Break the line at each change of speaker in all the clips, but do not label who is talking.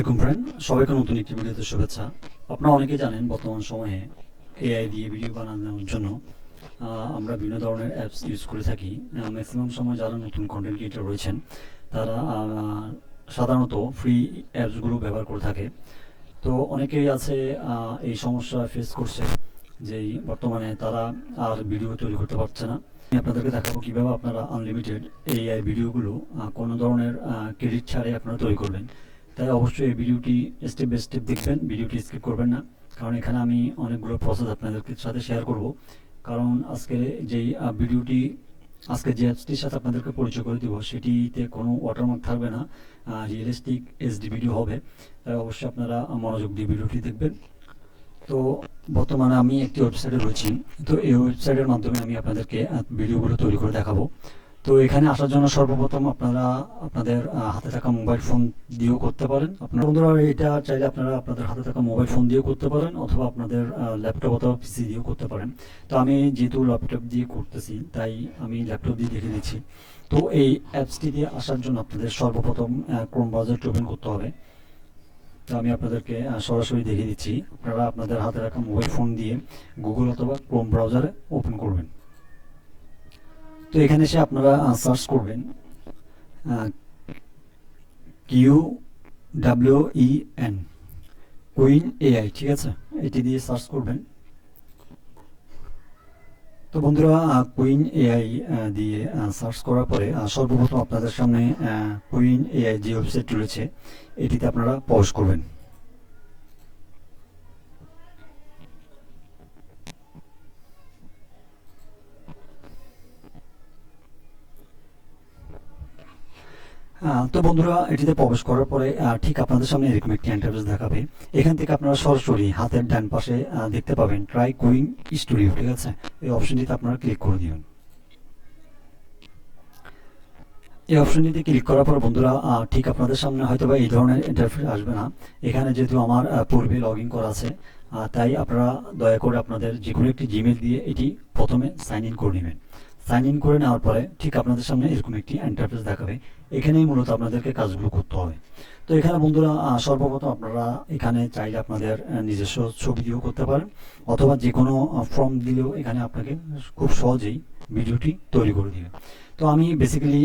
আসসালামু ফ্রেন্ড, সবাইকে নতুন একটি ভিডিওতে শুভেচ্ছা। আপনারা অনেকেই জানেন বর্তমান সময়ে এআই দিয়ে ভিডিও বানানোর জন্য আমরা বিভিন্ন ধরনের অ্যাপস ইউজ করে থাকি। ম্যাক্সিমাম সময় যারা নতুন কন্টেন্ট ক্রিয়েটর রয়েছেন তারা সাধারণত ফ্রি অ্যাপসগুলো ব্যবহার করে থাকে। তো অনেকেই আছে এই সমস্যা ফেস করছে যে বর্তমানে তারা আর ভিডিও তৈরি করতে পারছে না। আমি আপনাদেরকে দেখাবো কীভাবে আপনারা আনলিমিটেড এআই ভিডিওগুলো কোনো ধরনের ক্রেডিট ছাড়াই আপনারা তৈরি করবেন। তাই অবশ্যই এই ভিডিওটি স্টেপ বাই স্টেপ দেখবেন, ভিডিওটি স্কিপ করবেন না, কারণ এখানে আমি অনেকগুলো প্রসেস আপনাদের সাথে শেয়ার করব। কারণ আজকে যে অ্যাপসটির সাথে আপনাদেরকে পরিচয় করে দিব সেটিতে কোনো ওয়াটারমার্ক থাকবে না, রিয়েলিস্টিক এইচডি ভিডিও হবে। তাই অবশ্যই আপনারা মনোযোগ দিয়ে ভিডিওটি দেখবেন। তো বর্তমানে আমি একটি ওয়েবসাইটে রয়েছি, তো এই ওয়েবসাইটের মাধ্যমে আমি আপনাদেরকে ভিডিওগুলো তৈরি করে দেখাবো। তো এখানে আসার জন্য সর্বপ্রথম আপনারা আপনাদের হাতে থাকা মোবাইল ফোন দিয়েও করতে পারেন। আপনারা বন্ধুরা এটা চাইলে আপনারা আপনাদের হাতে থাকা মোবাইল ফোন দিয়েও করতে পারেন, অথবা আপনাদের ল্যাপটপ অথবা পিসি দিয়েও করতে পারেন। তো আমি যেহেতু ল্যাপটপ দিয়ে করতেছি তাই আমি ল্যাপটপ দিয়ে দেখে দিচ্ছি। তো এই অ্যাপসটি দিয়ে আসার জন্য আপনাদের সর্বপ্রথম ক্রোম ব্রাউজারটি ওপেন করতে হবে। তো আমি আপনাদেরকে সরাসরি দেখিয়ে দিচ্ছি। আপনারা আপনাদের হাতে রাখা মোবাইল ফোন দিয়ে গুগল অথবা ক্রোম ব্রাউজারে ওপেন করবেন। তো এখানে এসে আপনারা সার্চ করবেন QWEN, কুইন এআই, ঠিক আছে, এটি দিয়ে সার্চ করবেন। তো বন্ধুরা কুইন এআই দিয়ে সার্চ করার পরে সর্বপ্রথম আপনাদের সামনে কুইন এআই যে ওয়েবসাইট রয়েছে এটিতে আপনারা প্রবেশ করবেন। তো বন্ধুরা এটিতে প্রবেশ করার পরে ঠিক আপনাদের সামনে এরকম একটি ইন্টারফেস দেখাবে। এখান থেকে আপনারা সরাসরি হাতের ডান পাশে দেখতে পাবেন ট্রাই কুইন স্টুডিও, ঠিক আছে, এই অপশনটিতে আপনারা ক্লিক করে দিবেন। এই অপশনটিতে ক্লিক করার পর বন্ধুরা ঠিক আপনাদের সামনে হয়তো বা এই ধরনের ইন্টারফেস আসবে না। এখানে যেহেতু আমার পূর্বে লগ ইন করা আছে, তাই আপনারা দয়া করে আপনাদের যে কোনো একটি জিমেল দিয়ে এটি প্রথমে সাইন ইন করে নেবেন। সাইন ইন করে নেওয়ার পরে ঠিক আপনাদের সামনে এরকম একটি ইন্টারফেস দেখাবে। এখানেই মূলত আপনাদেরকে কাজগুলো করতে হবে। তো এখানে বন্ধুরা সর্বপ্রথম আপনারা এখানে চাইলে আপনাদের নিজস্ব ছবি দিয়েও করতে পারেন, অথবা যে কোনো ফর্ম দিলেও এখানে আপনাকে খুব সহজেই ভিডিওটি তৈরি করে দিবে। তো আমি বেসিক্যালি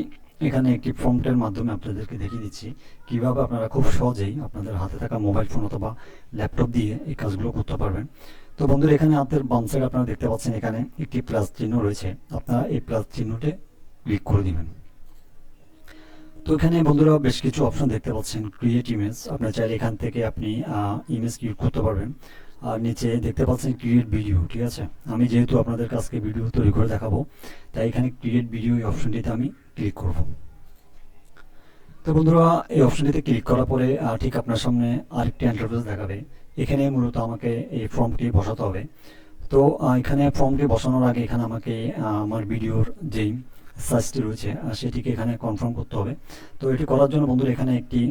এখানে একটি ফর্মটের মাধ্যমে আপনাদেরকে দেখিয়ে দিচ্ছি কিভাবে আপনারা খুব সহজেই আপনাদের হাতে থাকা মোবাইল ফোন অথবা ল্যাপটপ দিয়ে এই কাজগুলো করতে পারবেন। তো বন্ধুরা এখানে হাতের বাম সাইড আপনারা দেখতে পাচ্ছেন এখানে একটি প্লাস চিহ্ন রয়েছে, আপনারা এই প্লাস চিহ্নতে ক্লিক করে দিবেন। তো এখানে বন্ধুরা বেশ কিছু অপশন দেখতে পাচ্ছেন। ক্রিয়েট ইমেজ, আপনারা চাইলে এখান থেকে আপনি ইমেজ ক্রিয়েট করতে পারবেন। আর নিচে দেখতে পাচ্ছেন ক্রিয়েট ভিডিও, ঠিক আছে, আমি যেহেতু আপনাদের কাছে ভিডিও তৈরি করে দেখাবো তাই এখানে ক্রিয়েট ভিডিও এই অপশনটিতে আমি ক্লিক করব। তো বন্ধুরা এই অপশনটিতে ক্লিক করার পরে ঠিক আপনার সামনে আরেকটি ইন্টারফেস দেখাবে। এখানে মূলত আমাকে এই ফর্মটি বসাতে হবে। তো এখানে ফর্মটি বসানোর আগে এখানে আমাকে আমার ভিডিওর যেই সাইজটি রয়েছে সেটিকে এখানে কনফার্ম করতে হবে। তো এটি করার জন্য বন্ধুরা এখানে একটি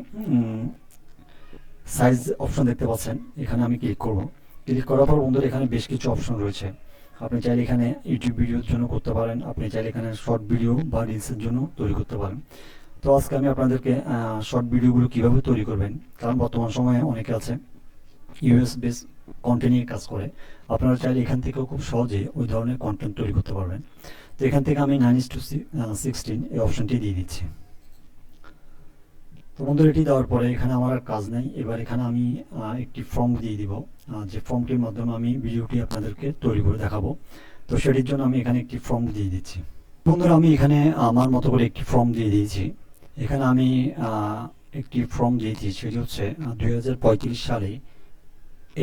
সাইজ অপশন দেখতে পাচ্ছেন, এখানে আমি ক্লিক করব। ক্লিক করার পর বন্ধুরা এখানে বেশ কিছু অপশন রয়েছে। আপনি চাইলে এখানে ইউটিউব ভিডিওর জন্য করতে পারেন, আপনি চাইলে এখানে শর্ট ভিডিও বা রিলসের জন্য তৈরি করতে পারেন। তো আজকে আমি আপনাদেরকে শর্ট ভিডিওগুলো কীভাবে তৈরি করবেন, কারণ বর্তমান সময়ে অনেকে আছে ইউএস বেস কন্টেন্ট নিয়ে কাজ করে, আপনারা চাইলে এখান থেকেও খুব সহজে ওই ধরনের কন্টেন্ট তৈরি করতে পারবেন। তো এখান থেকে আমি 9:16 এই অপশনটি দিয়ে দিচ্ছি। তো বন্ধুরা এটি দেওয়ার পরে এখানে আমার আর কাজ নেই, এবার এখানে আমি একটি ফর্ম দিয়ে দিব, যে ফর্মটির মাধ্যমে আমি ভিডিওটি আপনাদেরকে তৈরি করে দেখাবো। তো সেটির জন্য আমি এখানে একটি ফর্ম দিয়ে দিচ্ছি। বন্ধুরা আমি এখানে আমার মতো করে একটি ফর্ম দিয়ে দিয়েছি। এখানে আমি একটি ফর্ম দিয়েছি, সেটি হচ্ছে 2035 সালে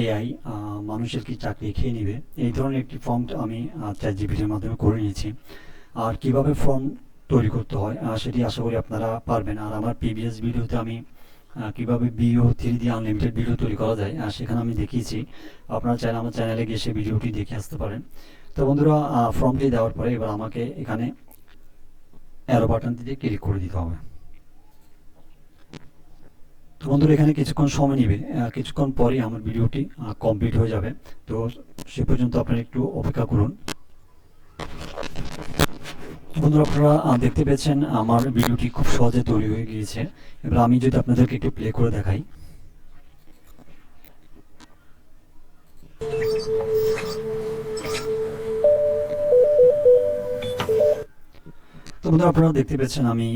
এআই মানুষের কি চাকরি খেয়ে নেবে, এই ধরনের একটি ফর্ম আমি চ্যাটজিপিটির মাধ্যমে করে নিয়েছি। আর কিভাবে ফর্ম তৈরি করতে হয় সেটি আশা করি আপনারা পারবেন। আর আমার প্রিভিয়াস ভিডিওতে আমি কীভাবে VO3 দিয়ে আনলিমিটেড ভিডিও তৈরি করা যায় সেখানে আমি দেখিয়েছি, আপনারা চাইলে আমার চ্যানেলে গিয়ে সে ভিডিওটি দেখে আসতে পারেন। তো বন্ধুরা ফর্মটি দেওয়ার পরে এবার আমাকে এখানে অ্যারো বাটনটি দিয়ে ক্লিক করে দিতে হবে। তো বন্ধুরা এখানে কিছুক্ষণ সময় নেবে, কিছুক্ষণ পরেই আমার ভিডিওটি কমপ্লিট হয়ে যাবে। তো সে পর্যন্ত আপনারা একটু অপেক্ষা করুন। বন্ধুরা আপনারা দেখতে পেয়েছেন আমার ভিডিওটি খুব সহজে তৈরি হয়ে গিয়েছে। এবার আমি যদি আপনাদেরকে একটু প্লে করে দেখাই। বন্ধুরা আপনারা দেখতে পাচ্ছেন আমি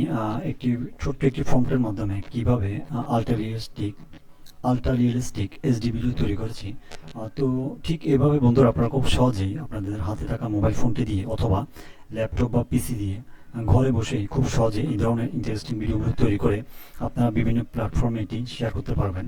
একটি ছোট্ট একটি ফন্টের মাধ্যমে কিভাবে আল্ট্রা রিয়েলিস্টিক এইচডি ভিডিও তৈরি করেছি। তো ঠিক এভাবে বন্ধুরা আপনারা খুব সহজেই আপনাদের হাতে থাকা মোবাইল ফোনটি দিয়ে অথবা ল্যাপটপ বা পিসি দিয়ে ঘরে বসেই খুব সহজে এই ধরনের ইন্টারেস্টিং ভিডিওগুলো তৈরি করে আপনারা বিভিন্ন প্ল্যাটফর্মে এটি শেয়ার করতে পারবেন।